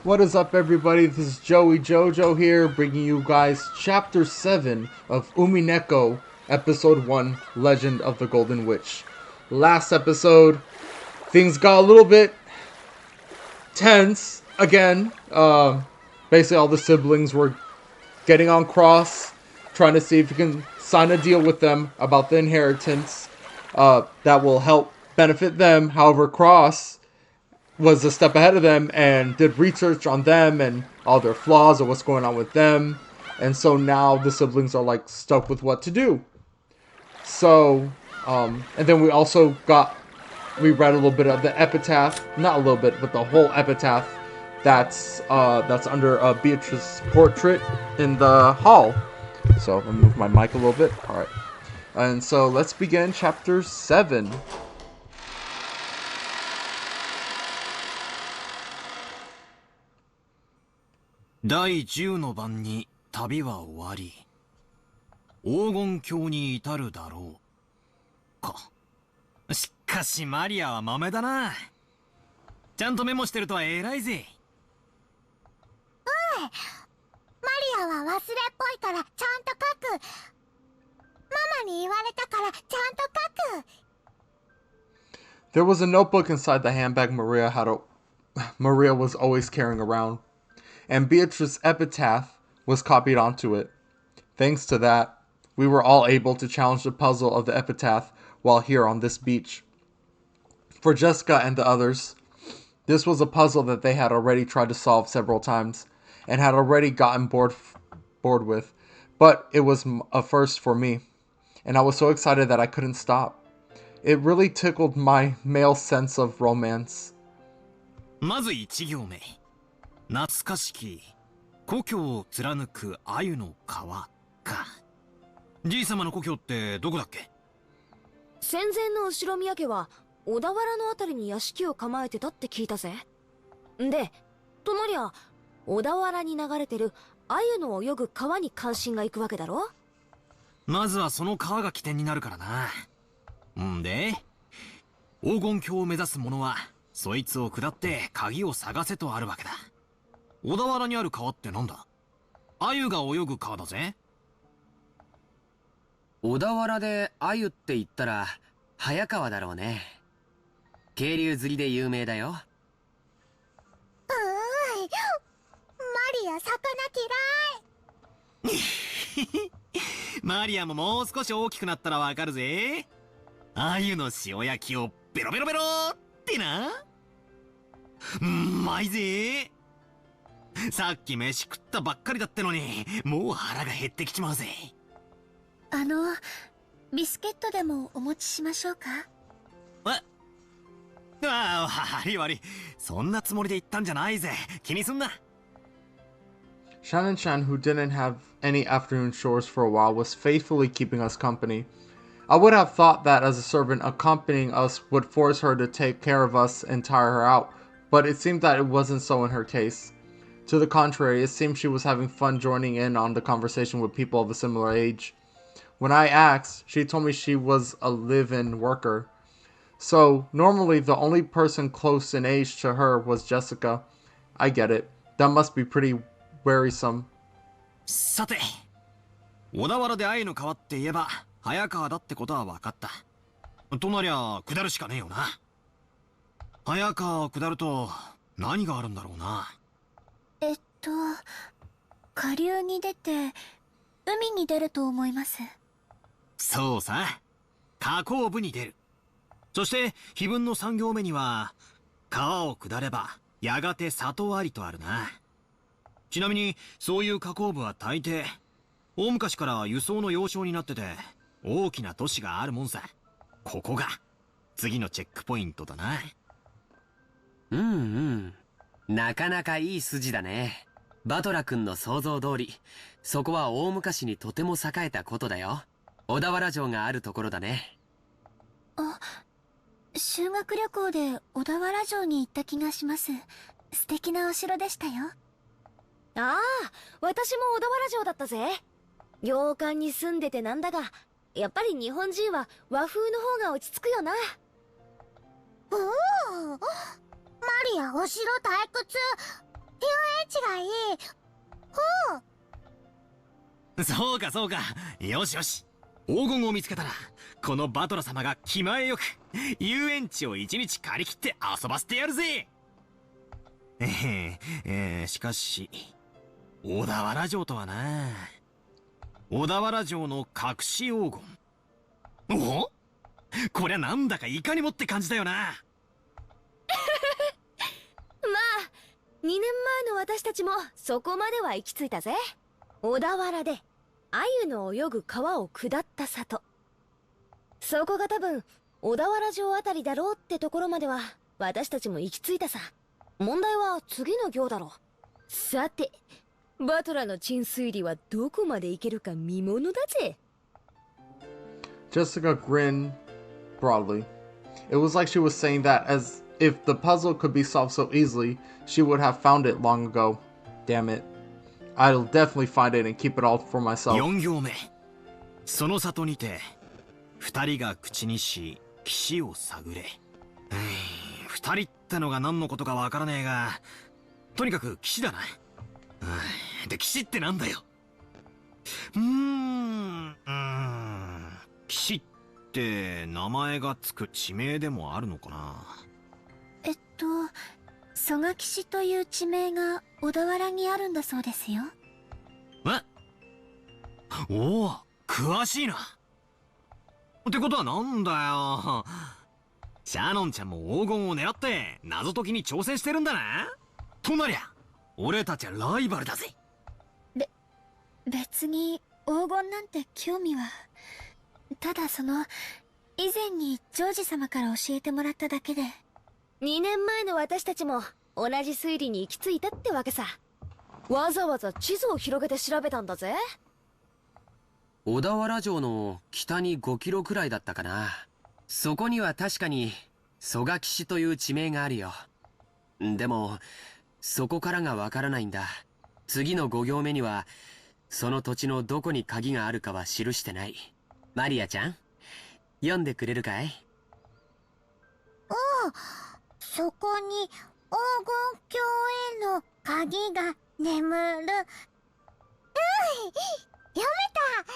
What is up, everybody? This is Joey Jojo here, bringing you guys Chapter 7 of Umineko, Episode 1, Legend of the Golden Witch. Last episode, things got a little bit tense again. Basically, all the siblings were getting on Cross, trying to see if you can sign a deal with them about the inheritance that will help benefit them. However, Cross was a step ahead of them and did research on them and all their flaws or what's going on with them. And so now the siblings are like stuck with what to do. So, and then we read a little bit of the epitaph, not a little bit, but the whole epitaph that's under Beatrice's portrait in the hall. So let me move my mic a little bit. All right. And so let's begin chapter 7.第10の晩に旅は終わり、黄金鏡に至るだろうか。しかしマリアは豆だな。ちゃんとメモしてるとは偉いぜ。マリアは忘れっぽいからちゃんと書く。ママに言われたからちゃんと書く。There was a notebook inside the handbag Maria was always carrying around, and Beatrice's epitaph was copied onto it. Thanks to that, we were all able to challenge the puzzle of the epitaph while here on this beach. For Jessica and the others, this was a puzzle that they had already tried to solve several times and had already gotten bored with, but it was a first for me, and I was so excited that I couldn't stop. It really tickled my male sense of romance. まず1行目。懐かしき故郷を貫く鮎の川か。じいさまの故郷ってどこだっけ？戦前の後宮家は小田原のあたりに屋敷を構えてたって聞いたぜ。で、となりゃ小田原に流れてる鮎の泳ぐ川に関心がいくわけだろ？まずはその川が起点になるからな。んで、黄金鏡を目指す者はそいつを下って鍵を探せとあるわけだ。小田原にある川ってなんだ？鮎が泳ぐ川だぜ。小田原で鮎って言ったら早川だろうね。渓流釣りで有名だよ。マリア魚嫌い。マリアももう少し大きくなったらわかるぜ。鮎の塩焼きをベロベロベロってな。うまいぜ。さっき飯食ったばっかりだってのに、もう腹が減ってきちまうぜ。ビスケットでもお持ちしましょうか？悪い悪い。そんなつもりで言ったんじゃないぜ。気にすんな。Shannon-chan, who didn't have any afternoon chores for a while, was faithfully keeping us company. I would have thought that as a servant accompanying us would force her to take care of us and tire her out, but it seemed that it wasn't so in her case. To the contrary, it seemed she was having fun joining in on the conversation with people of a similar age. When I asked, she told me she was a live-in worker. So, normally the only person close in age to her was Jessica. I get it. That must be pretty wearisome. さて、小田原で鮎の川って言えば早川だってことは分かった。となりゃ下るしかねえよな。早川を下ると何があるんだろうな。下流に出て海に出ると思います。そうさ、河口部に出る。そして碑文の3行目には川を下ればやがて里ありとあるな。ちなみにそういう河口部は大抵大昔から輸送の要衝になってて大きな都市があるもんさ。ここが次のチェックポイントだな。なかなかいい筋だね。バトラ君の想像通り、そこは大昔にとても栄えたことだよ。小田原城があるところだね。修学旅行で小田原城に行った気がします。素敵なお城でしたよ。ああ、私も小田原城だったぜ。洋館に住んでてなんだが、やっぱり日本人は和風の方が落ち着くよな。マリアお城退屈。園地がいい。そうかそうか。よしよし。黄金を見つけたら、このバトラ様が気前よく、遊園地を一日借り切って遊ばせてやるぜ。しかし、小田原城とはな。小田原城の隠し黄金。お？こりゃなんだかいかにもって感じだよな。まあ、2年前の私たちもそこまでは行き着いたぜ。小田原で鮎の泳ぐ川を下った里。そこが多分小田原城あたりだろうってところまでは私たちも行き着いたさ。問題は次の行だろ。さて、バトラの鎮推理はどこまで行けるか見ものだぜ。Jessica grinned broadly. It was like she was saying that as if the puzzle could be solved so easily, she would have found it long ago. Damn it. I'll definitely find it and keep it all for myself. 4行目。その里にて、二人が口にし、岸を探れ。二人ってのが何のことかわからねえが、とにかく岸だな。で、岸ってなんだよ。岸って名前がつく地名でもあるのかな。蘇我岸という地名が小田原にあるんだそうですよ。おお、詳しいな。ってことはなんだよ。シャノンちゃんも黄金を狙って謎解きに挑戦してるんだな。となりゃ、俺たちはライバルだぜ。別に黄金なんて興味は。ただ以前にジョージ様から教えてもらっただけで。2年前の私たちも同じ推理に行き着いたってわけさ。わざわざ地図を広げて調べたんだぜ。小田原城の北に5キロくらいだったかな。そこには確かに蘇我岸という地名があるよ。でもそこからがわからないんだ。次の5行目にはその土地のどこに鍵があるかは記してない。マリアちゃん、読んでくれるかい？そこに黄金鏡への鍵が眠る。読めた。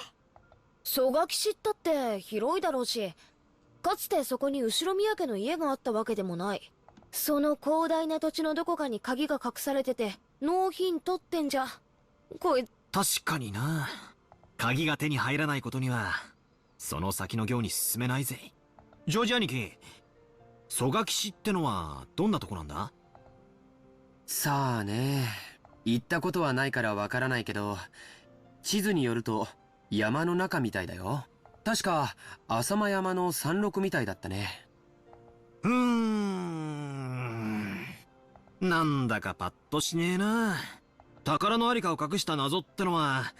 蘇我岸ったって広いだろうし、かつてそこに後宮家の家があったわけでもない。その広大な土地のどこかに鍵が隠されててノーヒントってんじゃ。確かにな。鍵が手に入らないことにはその先の行に進めないぜ。ジョージ兄貴、蘇我岸ってのはどんなとこなんだ？さあね、行ったことはないからわからないけど、地図によると山の中みたいだよ。確か浅間山の山麓みたいだったね。なんだかパッとしねえな。宝のありかを隠した謎ってのは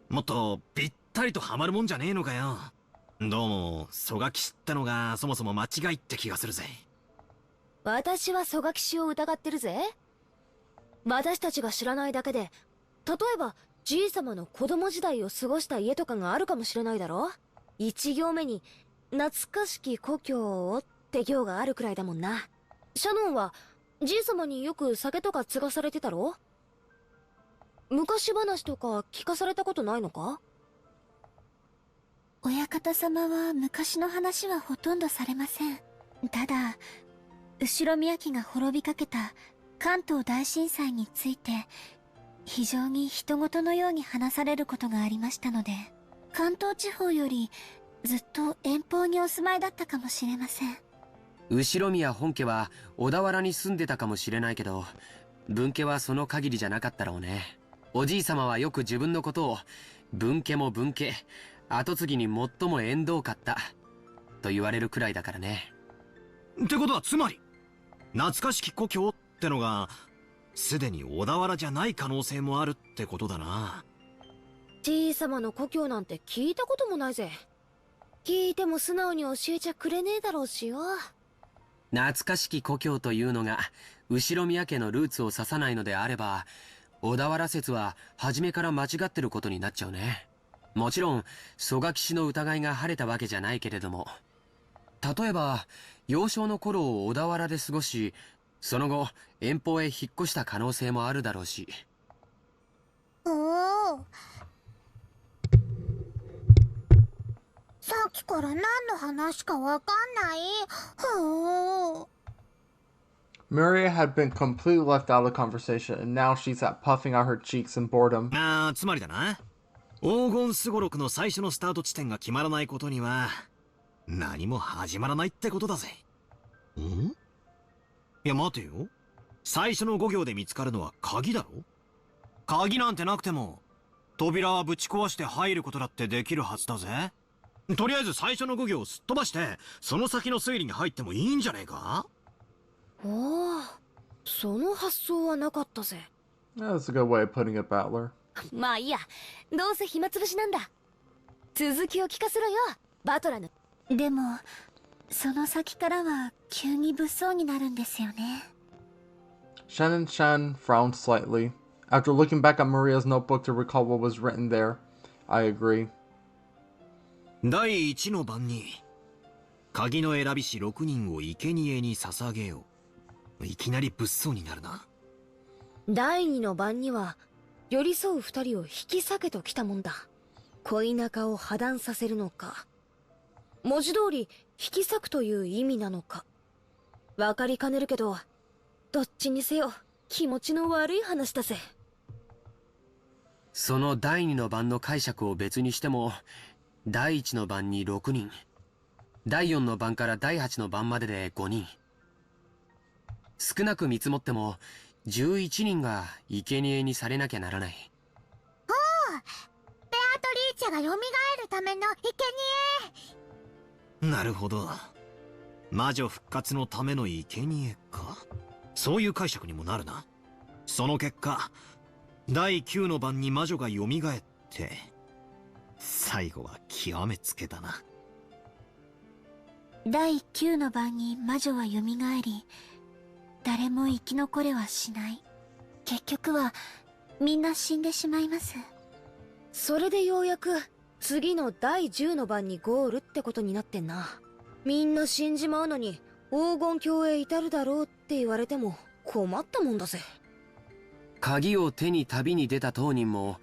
もっとぴったりとハマるもんじゃねえのかよ。どうも蘇我岸ってのがそもそも間違いって気がするぜ。私は蘇我岸を疑ってるぜ。私たちが知らないだけで、例えばじいさまの子供時代を過ごした家とかがあるかもしれないだろ。1行目に懐かしき故郷をって行があるくらいだもんな。シャノンはじいさまによく酒とか継がされてたろ。昔話とか聞かされたことないのか？親方様は昔の話はほとんどされません。ただ後宮家が滅びかけた関東大震災について非常に人事のように話されることがありましたので、関東地方よりずっと遠方にお住まいだったかもしれません。後宮本家は小田原に住んでたかもしれないけど、分家はその限りじゃなかったろうね。おじいさまはよく自分のことを分家も分家、跡継ぎに最も縁遠かったと言われるくらいだからね。ってことはつまり懐かしき故郷ってのがすでに小田原じゃない可能性もあるってことだな。じいさまの故郷なんて聞いたこともないぜ。聞いても素直に教えちゃくれねえだろうしよ。懐かしき故郷というのが後宮家のルーツを指さないのであれば、小田原説は初めから間違ってることになっちゃうね。もちろん蘇我岸の疑いが晴れたわけじゃないけれども、例えば幼少の頃を小田原で過ごし、その後、遠方へ引っ越した可能性もあるだろうし。おお。さっきから何の話かわかんない。ほー。Maria had been completely left out of the conversation, and now she sat puffing out her cheeks in boredom. つまりだな。黄金すごろくの最初のスタート地点が決まらないことには、何も始まらないってことだぜ。ん？いや待てよ。最初の5行で見つかるのは鍵だろ？鍵なんてなくても、扉はぶち壊して入ることだってできるはずだぜ。とりあえず最初の5行をすっ飛ばして、その先の推理に入ってもいいんじゃねえか？おお、その発想はなかったぜ。That's a good way of putting it, Battler. まあいいや、どうせ暇つぶしなんだ。続きを聞かせろよ、バトラーの。でも、その先からは急に物騒になるんですよね。Shannon Shan frowned slightly. After looking back at Maria's notebook to recall what was written there, I agree. 第1の番に、鍵の選びし6人を生贄に捧げよう。いきなり物騒になるな。第2の番には、寄り添う2人を引き裂けときたもんだ。恋仲を破談させるのか、文字通り引き裂くという意味なのか、わかりかねるけど、どっちにせよ気持ちの悪い話だぜ。その第2の番の解釈を別にしても、第1の番に6人、第4の番から第8の番までで5人。少なく見積もっても、11人が生贄にされなきゃならない。ベアトリーチェが蘇るための生贄。なるほど。魔女復活のための生贄か。そういう解釈にもなるな。その結果、第9の番に魔女が蘇って、最後は極めつけだな。第9の番に魔女は蘇り、誰も生き残れはしない。結局はみんな死んでしまいます。それでようやく次の第10の番にゴールってことになってんな。みんな死んじまうのに黄金鏡へ至るだろうって言われても困ったもんだぜ。鍵を手に旅に出た当人も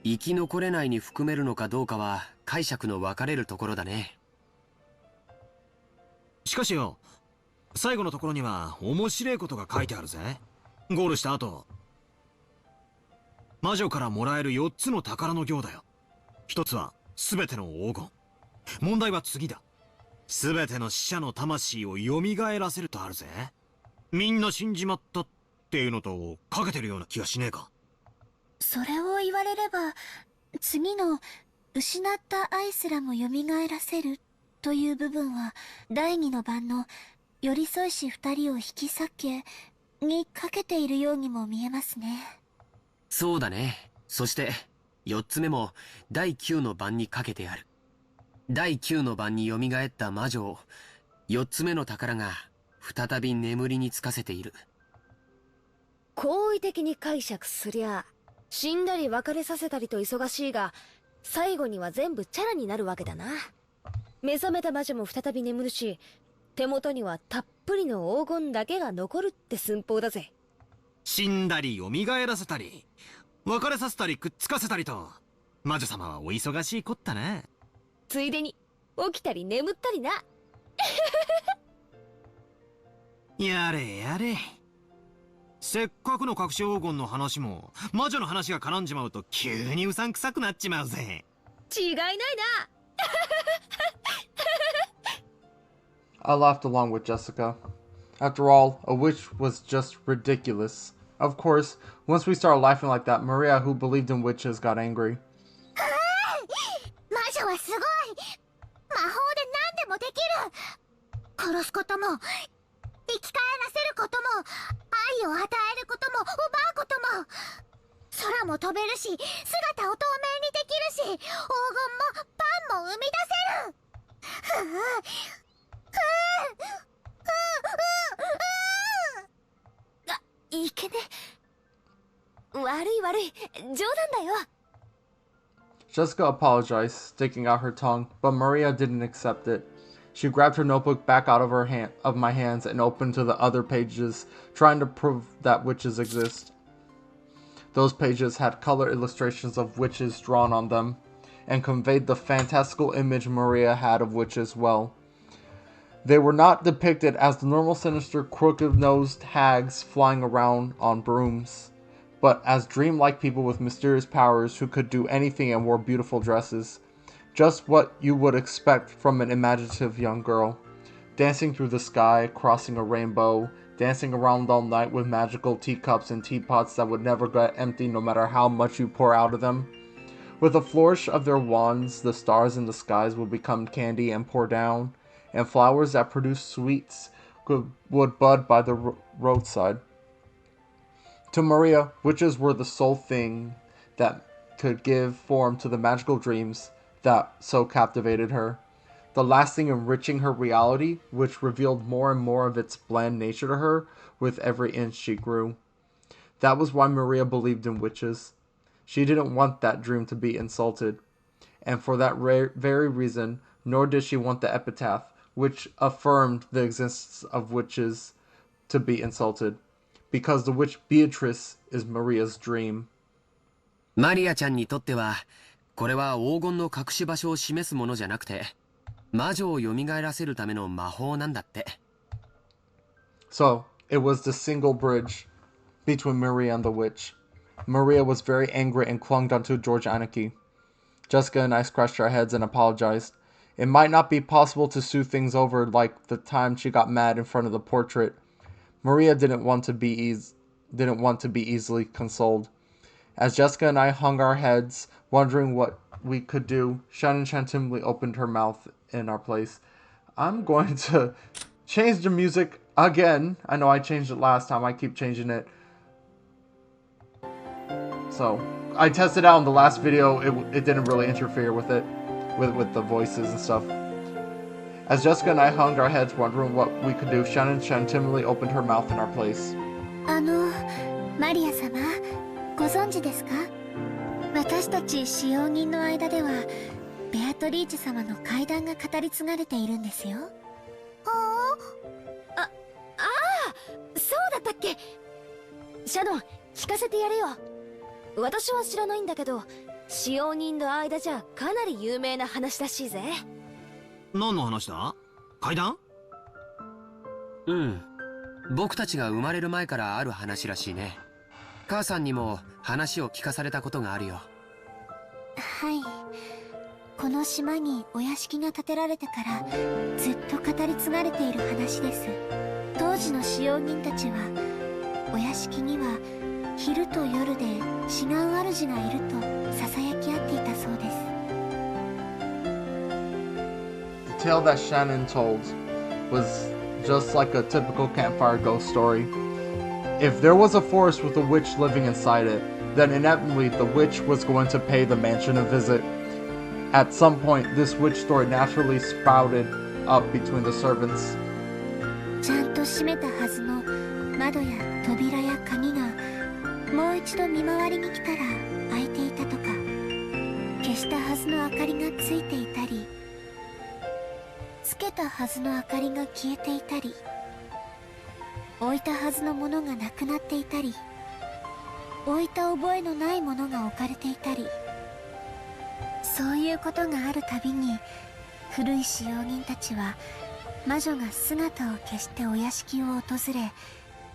生き残れないに含めるのかどうかは解釈の分かれるところだね。しかしよ、最後のところには面白いことが書いてあるぜ。ゴールした後、魔女からもらえる4つの宝の行だよ。1つは全ての黄金。問題は次だ。全ての死者の魂を蘇らせるとあるぜ。みんな死んじまったっていうのとかけてるような気がしねえか。それを言われれば、次の失った愛すらも蘇らせるという部分は第2の番の寄り添いし2人を引き裂けにかけているようにも見えますね。そうだね。そして4つ目も第9の番にかけてある。第9の番に蘇った魔女を4つ目の宝が再び眠りにつかせている。好意的に解釈すりゃ、死んだり別れさせたりと忙しいが、最後には全部チャラになるわけだな。目覚めた魔女も再び眠るし、手元にはたっぷりの黄金だけが残るって寸法だぜ。死んだり蘇らせたり、別れさせたりくっつかせたりと、魔女様はお忙しいこったな。ついでに起きたり眠ったりな。やれやれ。せっかくの隠し黄金の話も魔女の話が絡んじまうと急にうさんくさくなっちまうぜ。違いないな。I laughed along with Jessica. After all, a witch was just ridiculous. Of course, once we started laughing like that, Maria, who believed in witches, got angry. 魔女はすごい。魔法で何でもできる。殺すことも生き返らせることも愛を与えることも奪うことも、空も飛べるし姿を透明にできるし、黄金もパンも生み出せる。ふういけね。悪い悪い、冗談だよ。Jessica apologized, sticking out her tongue, but Maria didn't accept it. She grabbed her notebook back out of my hands and opened to the other pages, trying to prove that witches exist. Those pages had color illustrations of witches drawn on them, and conveyed the fantastical image Maria had of witches well. They were not depicted as the normal sinister, crooked-nosed hags flying around on brooms, but as dreamlike people with mysterious powers who could do anything and wore beautiful dresses. Just what you would expect from an imaginative young girl. Dancing through the sky, crossing a rainbow, dancing around all night with magical teacups and teapots that would never get empty no matter how much you pour out of them. With a flourish of their wands, the stars in the skies would become candy and pour down, and flowers that produce sweets would bud by the roadside. To Maria, witches were the sole thing that could give form to the magical dreams that so captivated her. The lasting enriching her reality, which revealed more and more of its bland nature to her with every inch she grew. That was why Maria believed in witches. She didn't want that dream to be insulted. And for that very reason, nor did she want the epitaph, which affirmed the existence of witches, to be insulted. Because the witch Beatrice is Maria's dream. マリアちゃんにとっては、これは黄金の隠し場所を示すものじゃなくて、魔女を蘇らせるための魔法なんだって。So, it was the single bridge between Maria and the witch. Maria was very angry and clung onto George Anarchy. Jessica and I scratched our heads and apologized. It might not be possible to smooth things over like the time she got mad in front of the portrait. Maria didn't want to be easily consoled. As Jessica and I hung our heads, wondering what we could do, Shannon timidly opened her mouth in our place. I'm going to change the music again. I know I changed it last time. I keep changing it. So, I tested out in the last video. It didn't really interfere with it, with the voices and stuff. As Jessica and I hung our heads wondering what we could do, Shannon timidly opened her mouth in our place. マリア様、ご存知ですか？私たち使用人の間では、ベアトリーチェ様の怪談が語り継がれているんですよ。そうだったっけ？シャドン、聞かせてやれよ。私は知らないんだけど、使用人の間じゃかなり有名な話らしいぜ。何の話だ？怪談？うん。僕たちが生まれる前からある話らしいね。母さんにも話を聞かされたことがあるよ。はい。この島にお屋敷が建てられてからずっと語り継がれている話です。当時の使用人たちは、お屋敷には昼と夜で違う主がいると囁き合っていたそうです。The tale that Shannon told was just like a typical campfire ghost story. If there was a forest with a witch living inside it, then inevitably the witch was going to pay the mansion a visit. At some point, this witch story naturally sprouted up between the servants. ちゃんと閉めたはずの窓や扉や鍵がもう一度見回りに来たら開いていたとか、消したはずの明かりがついていたり、つけたはずの明かりが消えていたり、置いたはずのものがなくなっていたり、置いた覚えのないものが置かれていたり、そういうことがあるたびに古い使用人たちは魔女が姿を消してお屋敷を訪れ、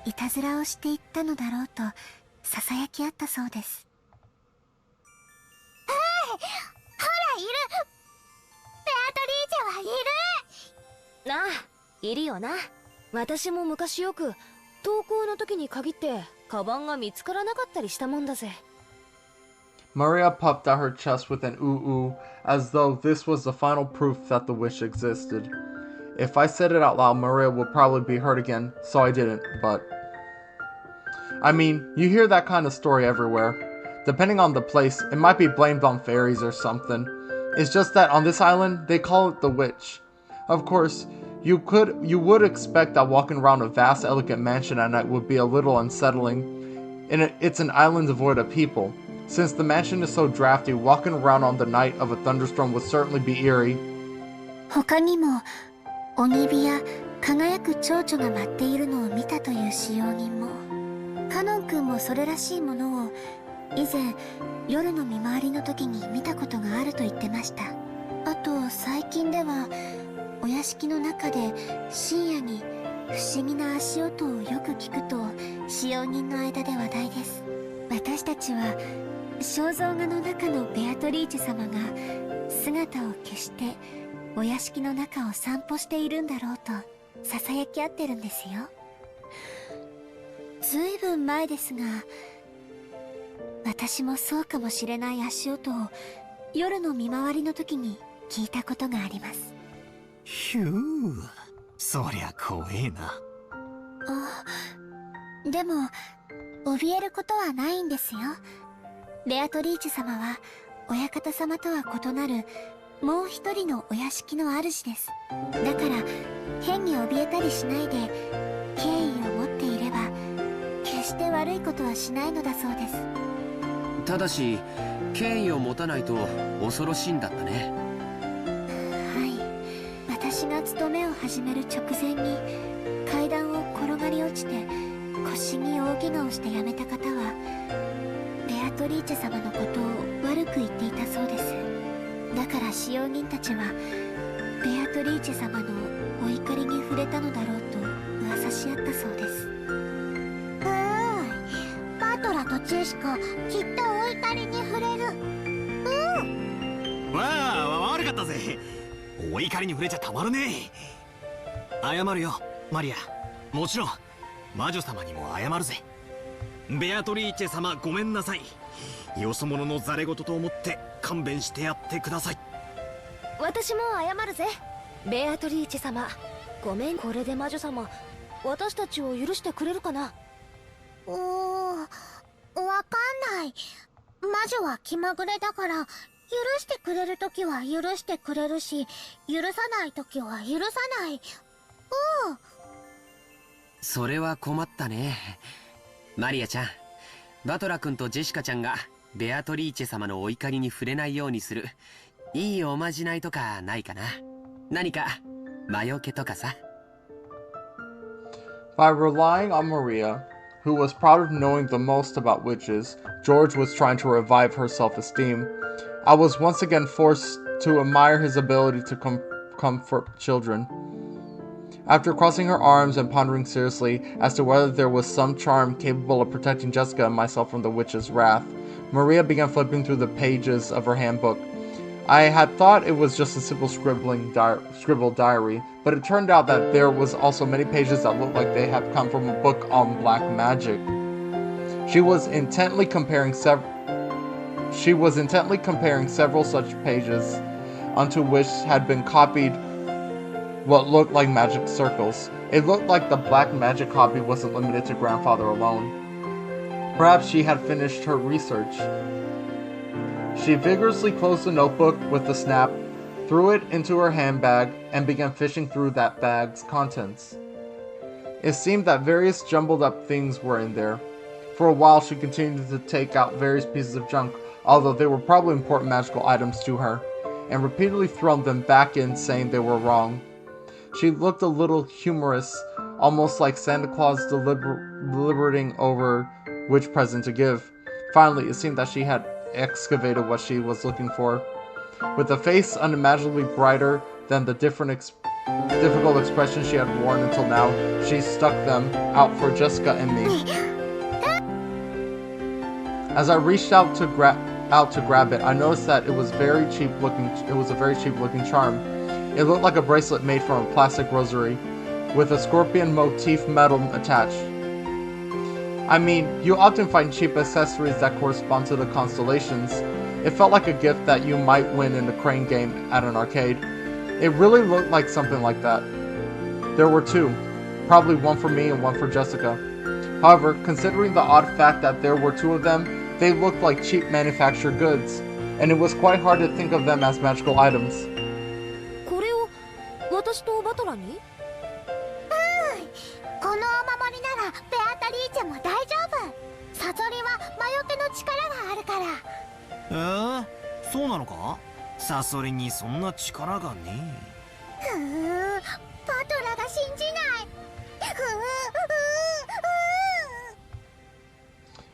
いたずらをしていったのだろうと囁き合ったそうです。ほらいる、ベアトリーチェはいる。ああ、いるよな。私も昔よく登校の時に限ってカバンが見つからなかったりしたもんだぜ。Maria puffed out her chest with an ooh-ooh, as though this was the final proof that the witch existed. If I said it out loud, Maria would probably be hurt again, so I didn't, but... I mean, you hear that kind of story everywhere. Depending on the place, it might be blamed on fairies or something. It's just that on this island, they call it the witch. Of course, you would expect that walking around a vast, elegant mansion at night would be a little unsettling. And it's an island devoid of people. Since the mansion is so drafty, walking around on the night of a thunderstorm would certainly be eerie. 他にも鬼火や輝く蝶々が舞っているのを見たという使用人も、カノン君もそれらしいものを以前夜の見回りの時に見たことがあると言ってました。あと最近ではお屋敷の中で深夜に不思議な足音をよく聞くと使用人の間で話題です。私たちは肖像画の中のベアトリーチェ様が姿を消してお屋敷の中を散歩しているんだろうと囁き合ってるんですよ。ずいぶん前ですが、私もそうかもしれない足音を夜の見回りの時に聞いたことがあります。ひゅー、そりゃ怖えな。でも怯えることはないんですよ。ベアトリーチェ様は親方様とは異なるもう一人のお屋敷の主です。だから変に怯えたりしないで敬意を持っていれば決して悪いことはしないのだそうです。ただし敬意を持たないと恐ろしいんだったね。はい、私が勤めを始める直前に階段を転がり落ちて腰に大怪我をして辞めた方はベアトリーチェ様のことを悪く言っていたそうです。だから使用人たちはベアトリーチェ様のお怒りに触れたのだろうと噂し合ったそうです。バトラとチェシカきっとお怒りに触れる。わあ、悪かったぜ。お怒りに触れちゃたまるねえ。謝るよマリア。もちろん魔女様にも謝るぜ。ベアトリーチェ様、ごめんなさい。よそ者のザレ言と思って勘弁してやってください。私も謝るぜ。ベアトリーチェ様、ごめん。これで魔女様、私たちを許してくれるかな？わかんない。魔女は気まぐれだから、許してくれるときは許してくれるし、許さないときは許さない。それは困ったね。マリアちゃん、バトラ君とジェシカちゃんがベアトリーチェ様のお怒りに触れないようにするいいおまじないとかないかな。何か魔除けとかさ。By relying on Maria, who was proud of knowing the most about witches, George was trying to revive her self-esteem. I was once again forced to admire his ability to comfort children. After crossing her arms and pondering seriously as to whether there was some charm capable of protecting Jessica and myself from the witch's wrath, Maria began flipping through the pages of her handbook. I had thought it was just a simple scribbled diary, but it turned out that there was also many pages that looked like they had come from a book on black magic. She was intently comparing several such pages, onto which had been copied what looked like magic circles. It looked like the black magic hobby wasn't limited to grandfather alone. Perhaps she had finished her research. She vigorously closed the notebook with a snap, threw it into her handbag, and began fishing through that bag's contents. It seemed that various jumbled up things were in there. For a while she continued to take out various pieces of junk, although they were probably important magical items to her, and repeatedly thrown them back in saying they were wrong. She looked a little humorous, almost like Santa Claus deliberating over which present to give. Finally, it seemed that she had excavated what she was looking for. With a face unimaginably brighter than the difficult expression she had worn until now, she stuck them out for Jessica and me. As I reached out to grab it, I noticed that it was a very cheap looking charm. It looked like a bracelet made from a plastic rosary, with a scorpion motif medal attached. I mean, you often find cheap accessories that correspond to the constellations. It felt like a gift that you might win in a crane game at an arcade. It really looked like something like that. There were two, probably one for me and one for Jessica. However, considering the odd fact that there were two of them, they looked like cheap manufactured goods, and it was quite hard to think of them as magical items. これを私とバトラに？このお守りならベアトリーチェも大丈夫。サソリは魔除けの力があるから。そうなのか？サソリにそんな力がねえ。ふう、パトラが信じない。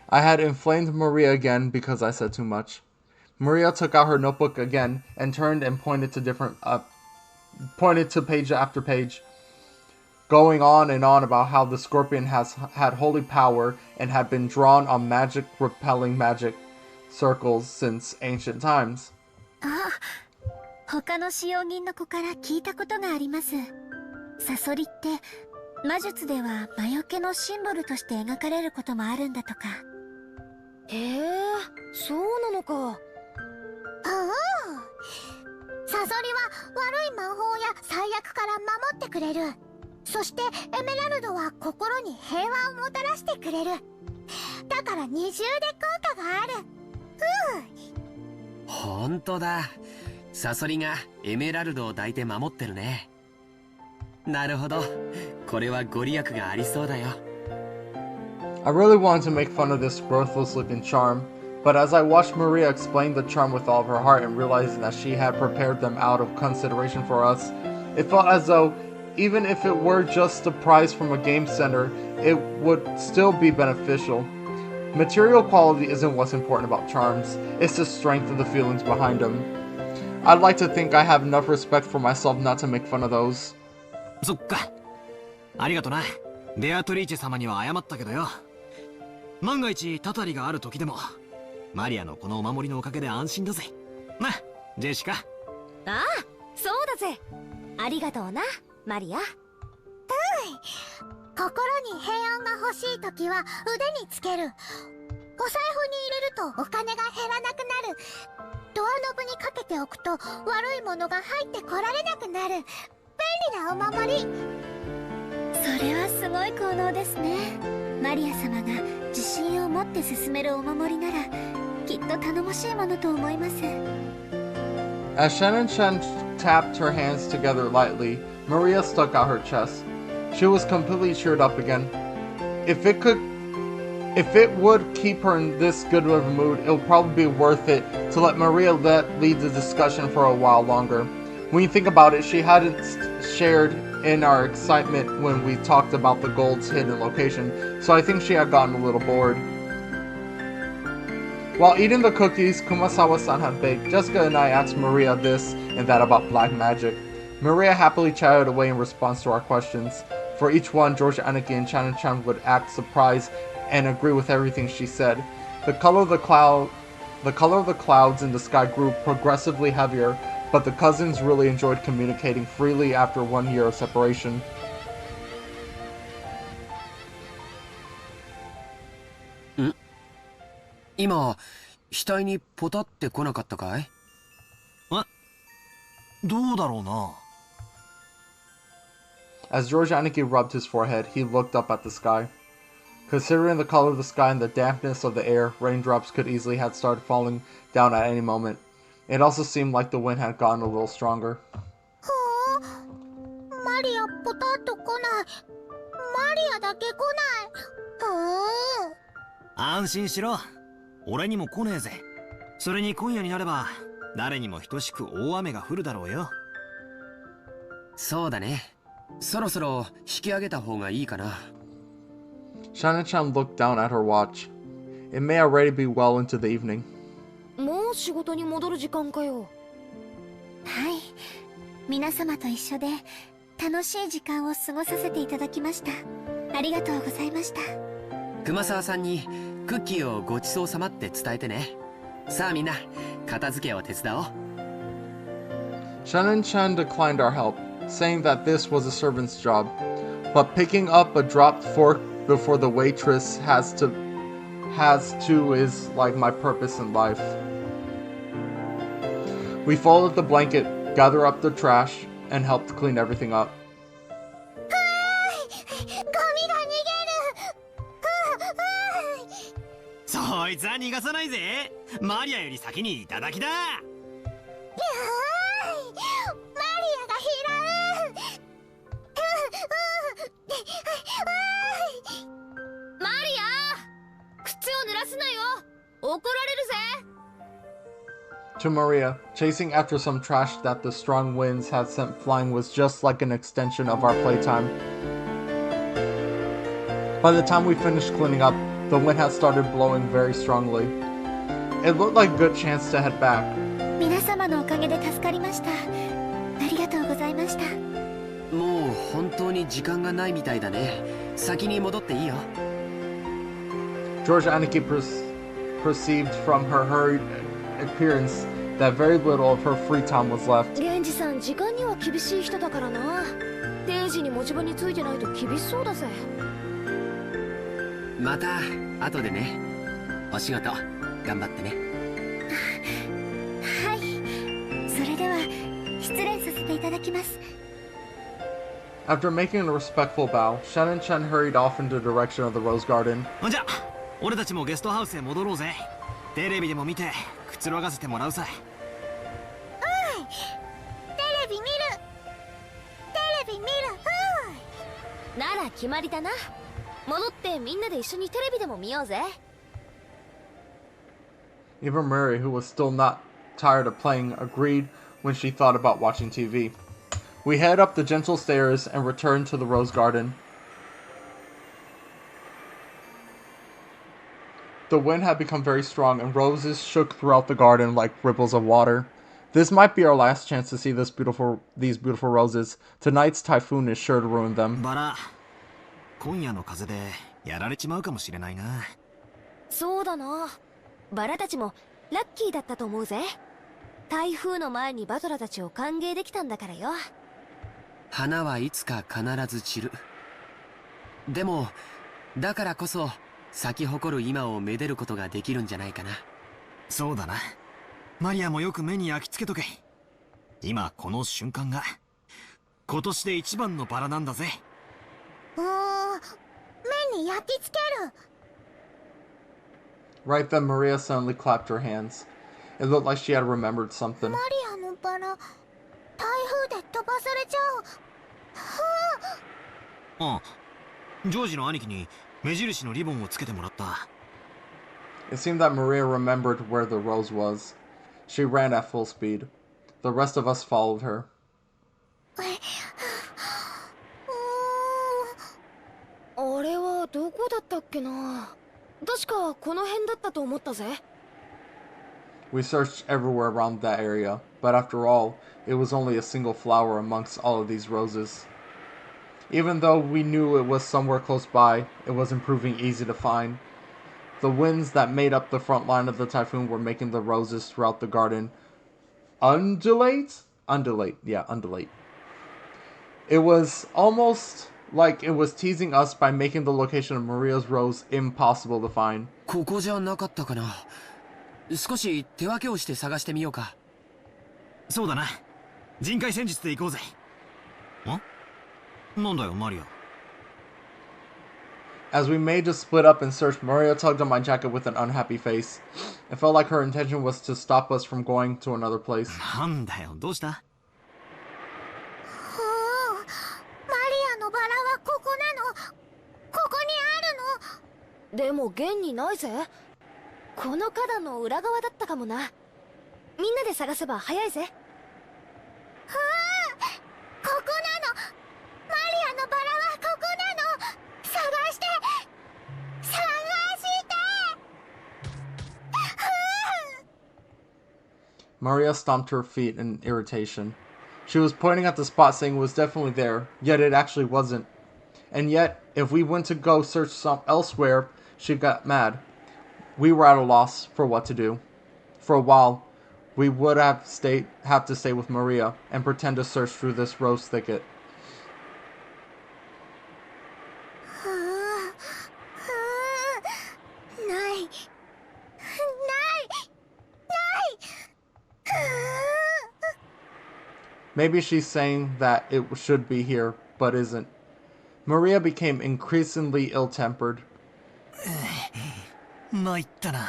I had inflamed Maria again because I said too much. Maria took out her notebook again and turned and pointed to page after page, going on and on about how the scorpion has had holy power and had been drawn on magic repelling magic circles since ancient times. あ、他の使用人の子から聞いたことがあります。サソリって魔術では魔除けのシンボルとして描かれることもあるんだとか。へえ、そうなのか。ああ、サソリは悪い魔法や災厄から守ってくれる。そしてエメラルドは心に平和をもたらしてくれる。だから二重で効果がある。ほんとだ。サソリがエメラルドを抱いて守ってるね。なるほど。これはご利益がありそうだよ。I really wanted to make fun of this worthless looking charm, but as I watched Maria explain the charm with all of her heart and realizing that she had prepared them out of consideration for us, it felt as though, even if it were just a prize from a game center, it would still be beneficial. Material quality isn't what's important about charms, it's the strength of the feelings behind them. I'd like to think I have enough respect for myself not to make fun of those. そっか。ありがとな。ベアトリーチェ様には謝ったけどよ。万が一たたりがある時でも、マリアのこのお守りのおかげで安心だぜ。な、ジェシカ。ああ、そうだぜ。ありがとうな、マリア。心に平安が欲しいときは腕につける。お財布に入れるとお金が減らなくなる。ドアノブにかけておくと悪いものが入ってこられなくなる。便利なお守り。それはすごい効能ですね。マリア様が自信を持って進めるお守りならきっと頼もしいものと思います。As Shannon Chen tapped her hands together lightly, Maria stuck out her chest. She was completely cheered up again. If it would keep her in this good of a mood, it would probably be worth it to let Maria lead the discussion for a while longer. When you think about it, she hadn't shared in our excitement when we talked about the gold's hidden location, so I think she had gotten a little bored. While eating the cookies Kumasawa-san had baked, Jessica and I asked Maria this and that about black magic. Maria happily chatted away in response to our questions. For each one, George Aniki and Shannon Chan would act surprised and agree with everything she said. The color of the clouds in the sky grew progressively heavier, but the cousins really enjoyed communicating freely after 1 year of separation. 今、額にポタって来なかったかい？どうだろうな。As George Aniki rubbed his forehead, he looked up at the sky. Considering the color of the sky and the dampness of the air, raindrops could easily have started falling down at any moment. It also seemed like the wind had gotten a little stronger. マリアポタッと来ない。マリアだけ来ない。安心しろ。俺にも来ねえぜ。それに今夜になれば誰にも等しく大雨が降るだろうよ。そうだね。そろそろ引き上げた方がいいかな。Shannon-chan looked down at her watch. It may already be well into the evening. もう仕事に戻る時間かよ。はい、皆様と一緒で楽しい時間を過ごさせていただきました。ありがとうございました。熊沢さんにクッキーをごちそうさまって伝えてね。さあみんな、片付けを手伝おう。Shannon-chan declined our help, saying that this was a servant's job, but picking up a dropped fork before the waitress has to is like my purpose in life. We folded the blanket, gathered up the trash, and helped clean everything up. そいつは逃がさないぜ。マリアより先にいただきだ。マリアが拾う。マリア、靴を濡らすなよ。怒られるぜ。To Maria, chasing after some trash that the strong winds had sent flying was just like an extension of our playtime. By the time we finished cleaning up, the wind had started blowing very strongly. It looked like a good chance to head back. 皆様のおかげで助かりました。ありがとうございました。もう本当に時間がないみたいだね。先に戻っていいよ。George Aniki perceived from her hurried appearance that very little of her free time was left. 源氏さん、時間には厳しい人だからな。定時に持ち場についてないと厳しそうだぜ。また後でね。お仕事頑張ってね。はい。それでは失礼させていただきます。After making a respectful bow, Shannon Chen hurried off in the direction of the rose garden. じゃあ俺たちもゲストハウスへ戻ろうぜ。テレビでも見てくつろがせてもらうさ。テレビ見る。なら決まりだな。戻ってみんなで一緒にテレビでも見ようぜ。Even Mary, who was still not tired of playing, agreed when she thought about watching TV. We head up the gentle stairs and return to the rose garden. The wind had become very strong and roses shook throughout the garden like ripples of water. This might be our last chance to see these beautiful roses. Tonight's typhoon is sure to ruin them. バラ、今夜の風でやられちまうかもしれないな。そうだな。バラたちもラッキーだったと思うぜ。台風の前にバトラたちを歓迎できたんだからよ。花はいつか必ず散る。でもだからこそ咲き誇る今をめでることができるんじゃないかな。そうだな。マリアもよく目に焼き付けとけ。今この瞬間が今年で一番のバラなんだぜ。目に焼き付ける。Right then, Maria suddenly clapped her hands. It looked like she had remembered something. マリアのバラ、台風で飛ばされちゃう。ああ、ジョージの兄貴に目印のリボンをつけてもらった。It seemed that Maria remembered where the rose was. She ran at full speed. The rest of us followed her. あれはどこだったっけな。確かこの辺だったと思ったぜ。We searched everywhere around that area, but after all, it was only a single flower amongst all of these roses. Even though we knew it was somewhere close by, it wasn't proving easy to find. The winds that made up the front line of the typhoon were making the roses throughout the garden undulate. It was almost like it was teasing us by making the location of Maria's rose impossible to find. ここじゃなかったかな。少し手分けをして探してみようか。そうだな。人海戦術で行こうぜ。なんだよマリア。As we made to split up and search, Maria tugged on my jacket with an unhappy face. It felt like her intention was to stop us from going to another place. なんだよ、どうした？マリアのバラはここなの。ここにあるの。でも現にないぜ。この花壇の裏側だったかもな。みんなで探せば早いぜ。ここなの。マリアのバラはここなの。探して。Maria stomped her feet in irritation. She was pointing at the spot saying it was definitely there, yet it actually wasn't. And yet, if we went to go search elsewhere, she got mad. We were at a loss for what to do. For a while, we would have to stay with Maria and pretend to search through this rose thicket. Maybe she's saying that it should be here, but isn't. Maria became increasingly ill-tempered. 参ったな。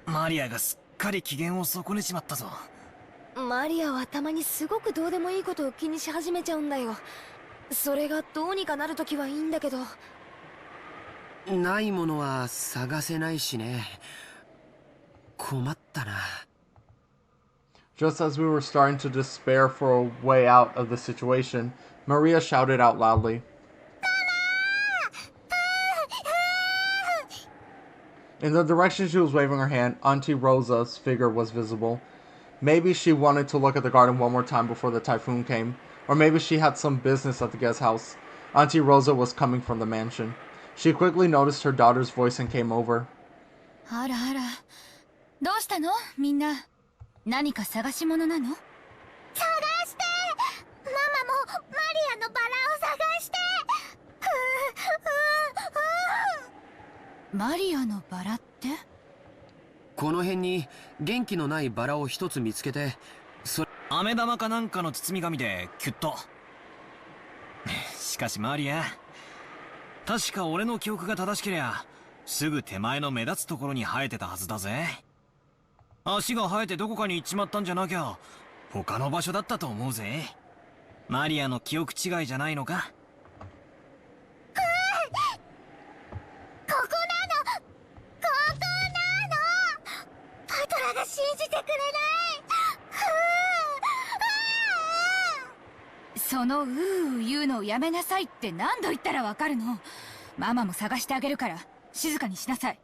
マリアがすっかり機嫌を損ねちまったぞ。マリアはたまにすごくどうでもいいことを気にし始めちゃうんだよ。それがどうにかなるときはいいんだけど。ないものは探せないしね。困ったな。Just as we were starting to despair for a way out of the situation, Maria shouted out loudly. In the direction she was waving her hand, Auntie Rosa's figure was visible. Maybe she wanted to look at the garden one more time before the typhoon came, or maybe she had some business at the guest house. Auntie Rosa was coming from the mansion. She quickly noticed her daughter's voice and came over. あらあら、どうしたのみんな。何か探し物なの？探して、ママもマリアのバラを探して。マリアのバラって？この辺に元気のないバラを一つ見つけて、飴玉かなんかの包み紙でキュッと。しかしマリア、確か俺の記憶が正しけりゃすぐ手前の目立つところに生えてたはずだぜ。足が生えてどこかに行っちまったんじゃなきゃ他の場所だったと思うぜ。マリアの記憶違いじゃないのか？ここなのパトラが信じてくれない。そのうー言うのをやめなさいって何度言ったらわかるの？ママも探してあげるから静かにしなさい。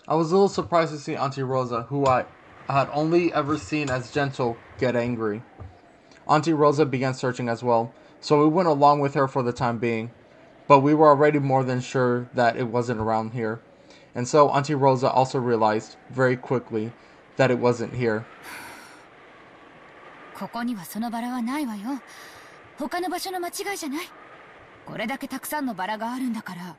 I was a little surprised to see Auntie Rosa, who I had only ever seen as gentle, get angry. Auntie Rosa began searching as well, so we went along with her for the time being. But we were already more than sure that it wasn't around here. And so Auntie Rosa also realized, very quickly, that it wasn't here. ここにはそのバラはないわよ。他の場所の間違いじゃない。これだけたくさんのバラがあるんだから。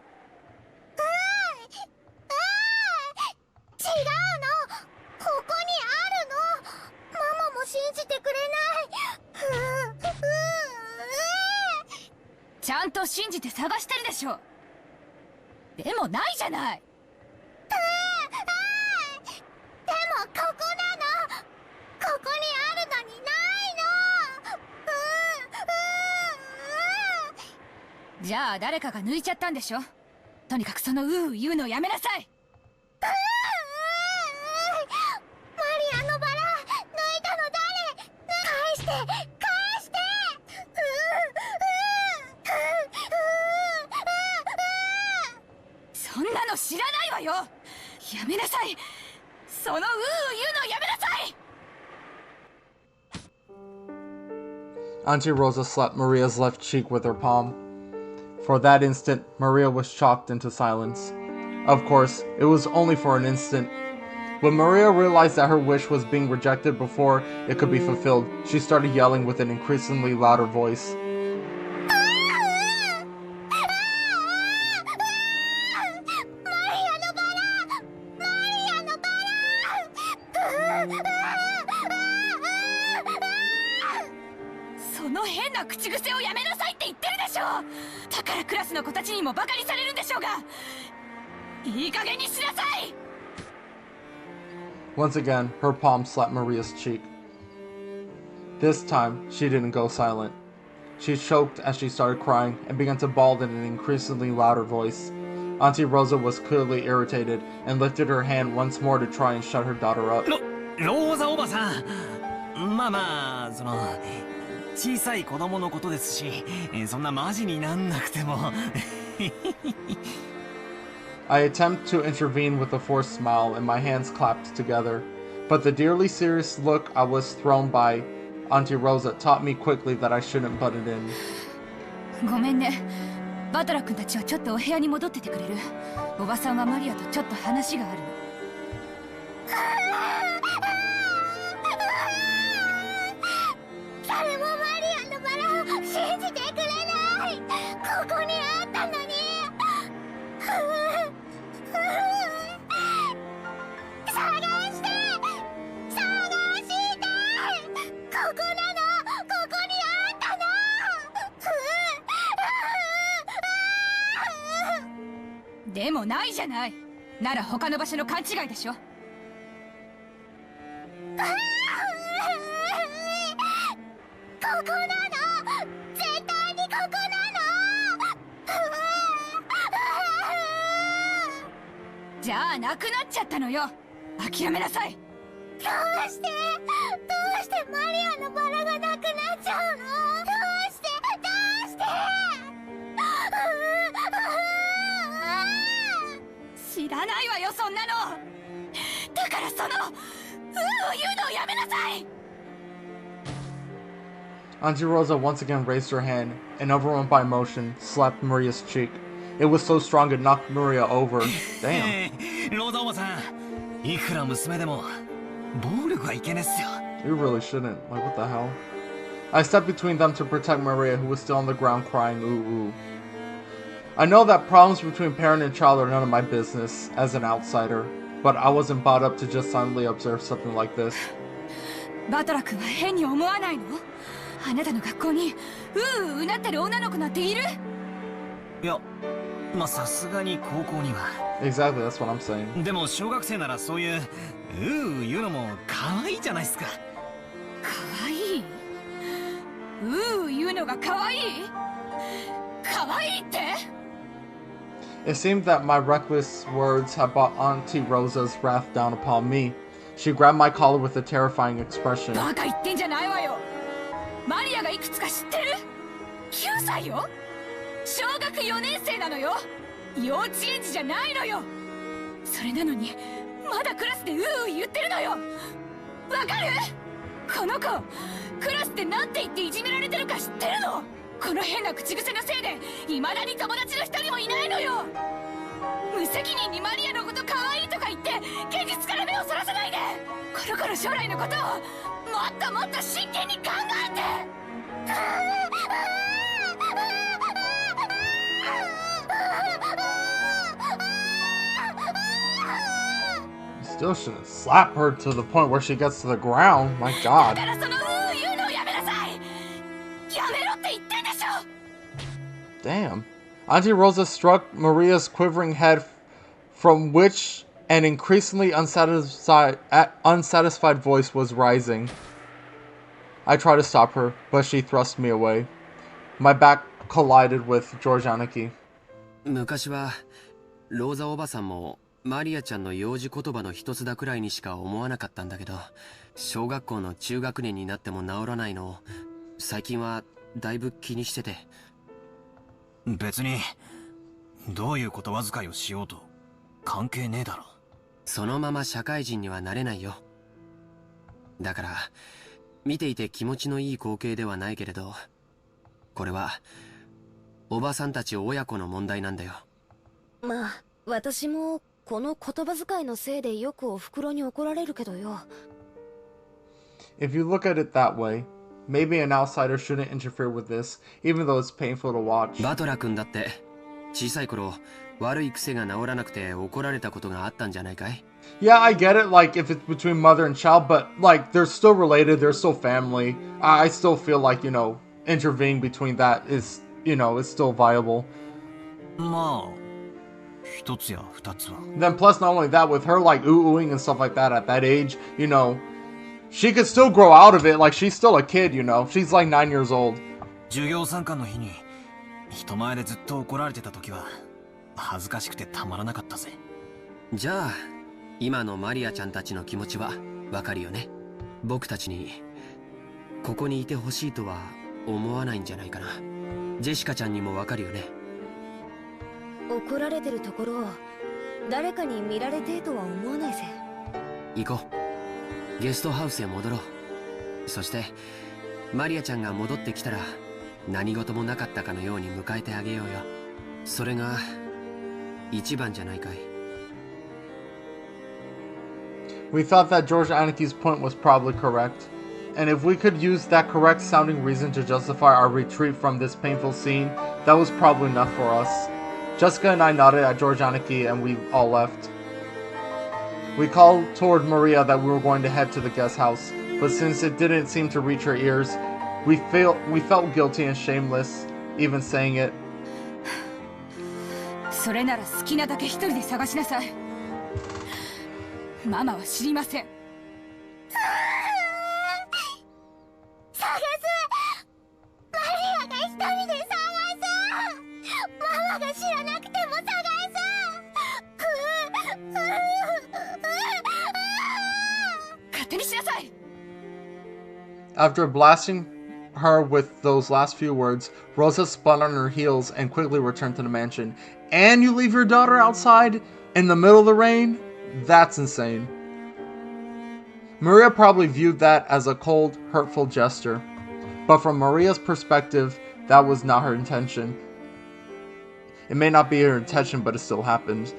違うの。ここにあるの。ママも信じてくれない。ちゃんと信じて探してるでしょ。でもないじゃない。でもここなの。ここにあるのにないの。じゃあ誰かが抜いちゃったんでしょ。とにかくその言うのやめなさい。マリアのバラ抜いたの誰？返して返して。そんなの知らないわよ。やめなさい。その言うのやめなさい。Auntie Rosa slapped Maria's left cheek with her palm. For that instant, Maria was shocked into silence. Of course, it was only for an instant. When Maria realized that her wish was being rejected before it could be fulfilled, she started yelling with an increasingly louder voice. Once again, her palm slapped Maria's cheek. This time, she didn't go silent. She choked as she started crying and began to bawl in an increasingly louder voice. Auntie Rosa was clearly irritated and lifted her hand once more to try and shut her daughter up. ローザおばさん、まあまあその小さい子供のことですし、そんなマジになんなくても。I attempt to intervene with a forced smile and my hands clapped together, but the dearly serious look I was thrown by Auntie Rosa taught me quickly that I shouldn't butt it in. ごめんね。バトラ君たちはちょっとお部屋に戻っててくれる。おばさんはマリアとちょっと話があるの。誰もマリアのバラを信じてくれない。ここにあったのに。探して探してここなの。ここにあったの。でもないじゃない。なら他の場所の勘違いでしょ。ここなの。絶対にここなの。じゃあなくなっちゃったのよ。諦めなさい。うしてマリアのバラがなくなっちゃうの？どうして知らないわよ、そんなの。だからその言うのをやめなさい。 Auntie Rosa once again raised her hand and, overwhelmed by emotion, slapped Maria's cheek. It was so strong it knocked Maria over. Damn. ローザおばさん、いくら娘でも暴力はいけねっすよ。 You really shouldn't. Like, what the hell? I stepped between them to protect Maria, who was still on the ground crying, ooh, ooh. I know that problems between parent and child are none of my business, as an outsider, but I wasn't brought up to just silently observe something like this. バトラ君は変に思わないの？あなたの学校にうなってる女の子なんている？いや、まあさすがに高校には。 Exactly, that's what I'm saying. でも小学生ならそういう言うのも可愛いじゃないっすか。可愛い？言うのが可愛い？可愛いって？ It seemed that my reckless words had brought Auntie Rosa's wrath down upon me. She grabbed my collar with a terrifying expression. バカ言ってんじゃないわよ。マリアがいくつか知ってる？9歳よ。小学4年生なのよ。幼稚園児じゃないのよ。それなのにまだクラスで言ってるのよ。わかる？この子クラスでなんて言っていじめられてるか知ってるの？この変な口癖のせいで未だに友達の一人もいないのよ。無責任にマリアのこと可愛いとか言って現実から目をそらさないで。この子の将来のことをもっともっと真剣に考えて。 Still shouldn't slap her to the point where she gets to the ground. My god. だからその言うのをやめなさい。やめろって言ってんでしょ。 Damn. Auntie Rosa struck Maria's quivering head, from which an increasingly unsatisfied voice was rising. I tried to stop her, but she thrust me away. My back collided with George Aniki. 昔はローザおばさんもマリアちゃんの幼児言葉の一つだくらいにしか思わなかったんだけど、小学校の中学年になっても治らないのを最近はだいぶ気にしてて。別にどういう言葉遣いをしようと関係ねえだろ。そのまま社会人にはなれないよ。だから見ていて気持ちのいい光景ではないけれど、これはおばさんたち親子の問題なんだよ。まあ私もこの言葉遣いのせいでよくお袋に怒られるけどよ。 If you look at it that way, maybe an outsider shouldn't interfere with this, even though it's painful to watch. バトラ君だって小さい頃悪い癖が治らなくて怒られたことがあったんじゃないかい？ Yeah, I get it, like, if it's between mother and child, but, like, they're still related, they're still family. I still feel like, intervening between that is, it's still viable. まあ一つや二つは。 Then plus not only that, with her, like, oohing and stuff like that at that age, she could still grow out of it, like, she's still a kid, she's like 9 years old. 授業参観の日に人前でずっと怒られてた時は恥ずかしくてたまらなかったぜ。じゃあ今のマリアちゃんたちの気持ちはわかるよね。僕たちにここにいてほしいとは思わないんじゃないかな。ジェシカちゃんにもわかるよね。怒られてるところを誰かに見られてえとは思わないぜ。行こう。ゲストハウスへ戻ろう。そしてマリアちゃんが戻ってきたら何事もなかったかのように迎えてあげようよ。それが一番じゃないかい。 We thought that George Aniki's point was probably correct, and if we could use that correct sounding reason to justify our retreat from this painful scene, that was probably enough for us. Jessica and I nodded at George Aniki and we all left. We called toward Maria that we were going to head to the guest house, but since it didn't seem to reach her ears, we felt guilty and shameless, even saying it. それなら好きなだけ一人で探しなさい。ママは知りません。探す。マリアが一人で探す。ママが知らなくても探す。勝手 After blasting her with those last few words, Rosa spun on her heels and quickly returned to the mansion. And you leave your daughter outside in the middle of the rain? That's insane. Maria probably viewed that as a cold, hurtful gesture. But from Maria's perspective, that was not her intention. It may not be her intention, but it still happened.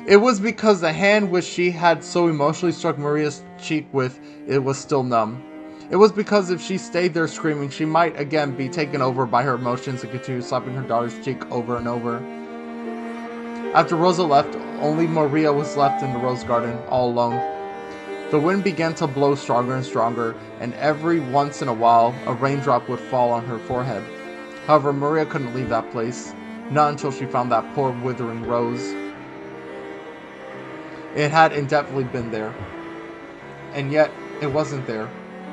It was because the hand which she had so emotionally struck Maria's cheek with, it was still numb. It was because if she stayed there screaming, she might again be taken over by her emotions and continue slapping her daughter's cheek over and over. After Rosa left, only Maria was left in the rose garden, all alone. The wind began to blow stronger and stronger, and every once in a while, a raindrop would fall on her forehead. However, Maria couldn't leave that place, not until she found that poor withering rose. It had indefinitely been there, and yet it wasn't there.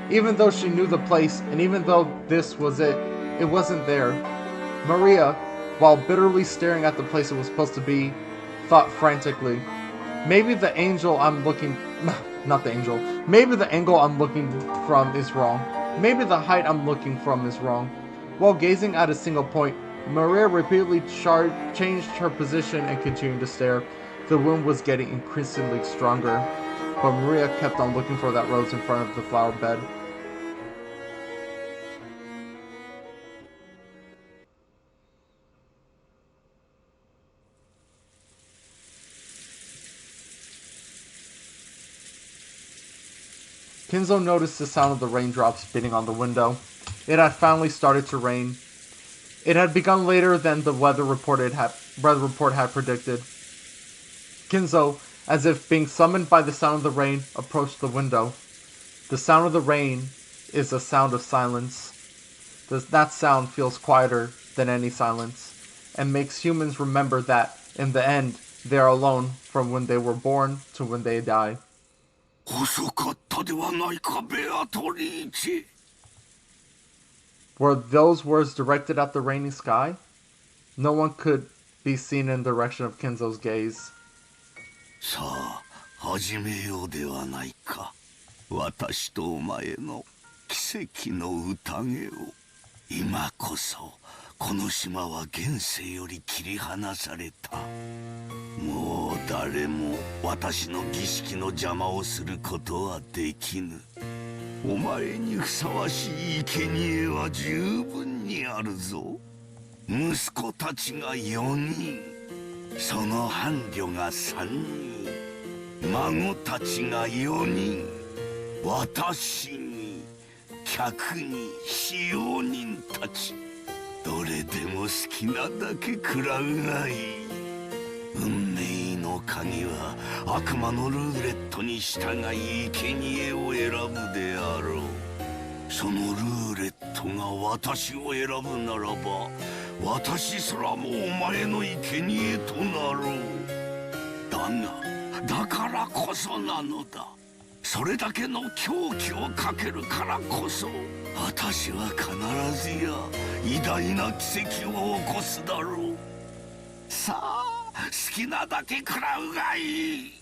Even though she knew the place, and even though this was it, it wasn't there. Maria, while bitterly staring at the place it was supposed to be, thought frantically, maybe the angel I'm looking... Not the angel. Maybe the angle I'm looking from is wrong. Maybe the height I'm looking from is wrong. While gazing at a single point, Maria repeatedly changed her position and continued to stare. The wind was getting increasingly stronger, but Maria kept on looking for that rose in front of the flower bed. Kinzo noticed the sound of the raindrops beating on the window. It had finally started to rain. It had begun later than the weather report had predicted. Kinzo, as if being summoned by the sound of the rain, approached the window. The sound of the rain is a sound of silence. That sound feels quieter than any silence, and makes humans remember that, in the end, they are alone from when they were born to when they die. Were those words directed at the rainy sky? No one could be seen in the direction of Kinzo's gaze. さあ始めようではないか。私とお前の奇跡の宴を。今こそこの島は現世より切り離された。もう誰も私の儀式の邪魔をすることはできぬ。お前にふさわしい生贄は十分にあるぞ。息子たちが4人、その伴侶が3人、孫たちが4人、私に客に使用人たち、どれでも好きなだけ食らうがいい。運命の鍵は悪魔のルーレットに従い生贄を選ぶであろう。そのルーレットが私を選ぶならば、私すらもお前の生贄となろう。だからこそなのだ。それだけの狂気をかけるからこそ、私は必ずや偉大な奇跡を起こすだろう。さあ、好きなだけ食らうがいい。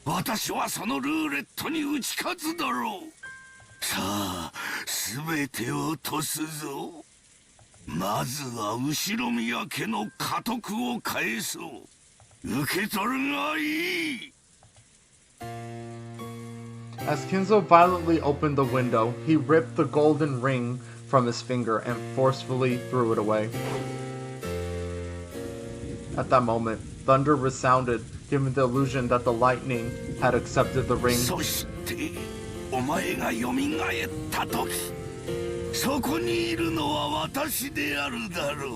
私はそのルーレットに打ち勝つだろう。さあ、すべてを落とすぞ。まずは後宮家の家督を返そう。受け取るがいい。As Kinzo violently opened the window, he ripped the golden ring from his finger and forcefully threw it away. At that moment, thunder resounded, giving the illusion that the lightning had accepted the ring. そしてお前が蘇った時、そこにいるのは私であるだろ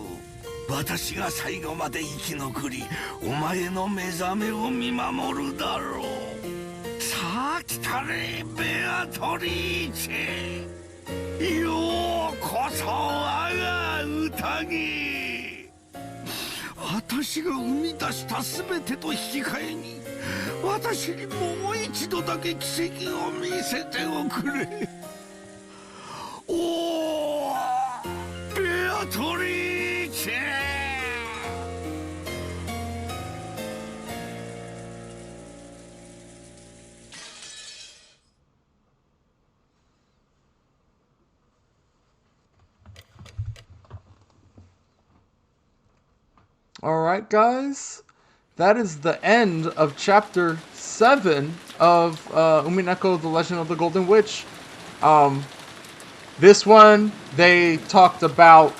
う。私が最後まで生き残り、お前の目覚めを見守るだろう。さあ来たれ、ベアトリーチェ。ようこそ我が宴。私が生み出した全てと引き換えに、私にもう一度だけ奇跡を見せておくれ。おー、ベアトリーチェ。Alright, guys. That is the end of Chapter 7 of Umineko, the Legend of the Golden Witch. This one, they talked about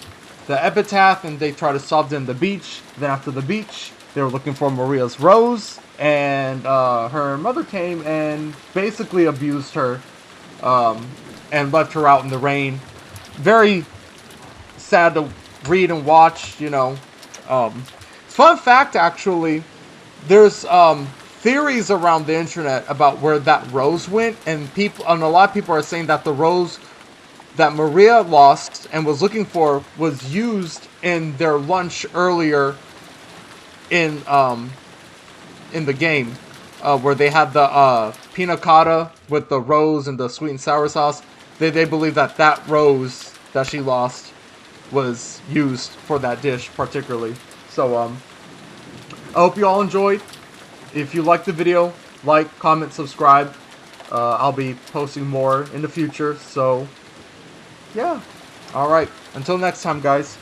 the epitaph and they tried to solve it in the beach. Then after the beach, they were looking for Maria's rose. And her mother came and basically abused her and left her out in the rain. Very sad to read and watch, you know. Fun fact, actually, there's theories around the internet about where that rose went, and a lot of people are saying that the rose that Maria lost and was looking for was used in their lunch earlier in the game, where they had the pina colada with the rose and the sweet and sour sauce. They believe that that rose that she lost was used for that dish particularly. So I hope you all enjoyed. If you liked the video, like, comment, subscribe. I'll be posting more in the future, so yeah. Alright, until next time, guys.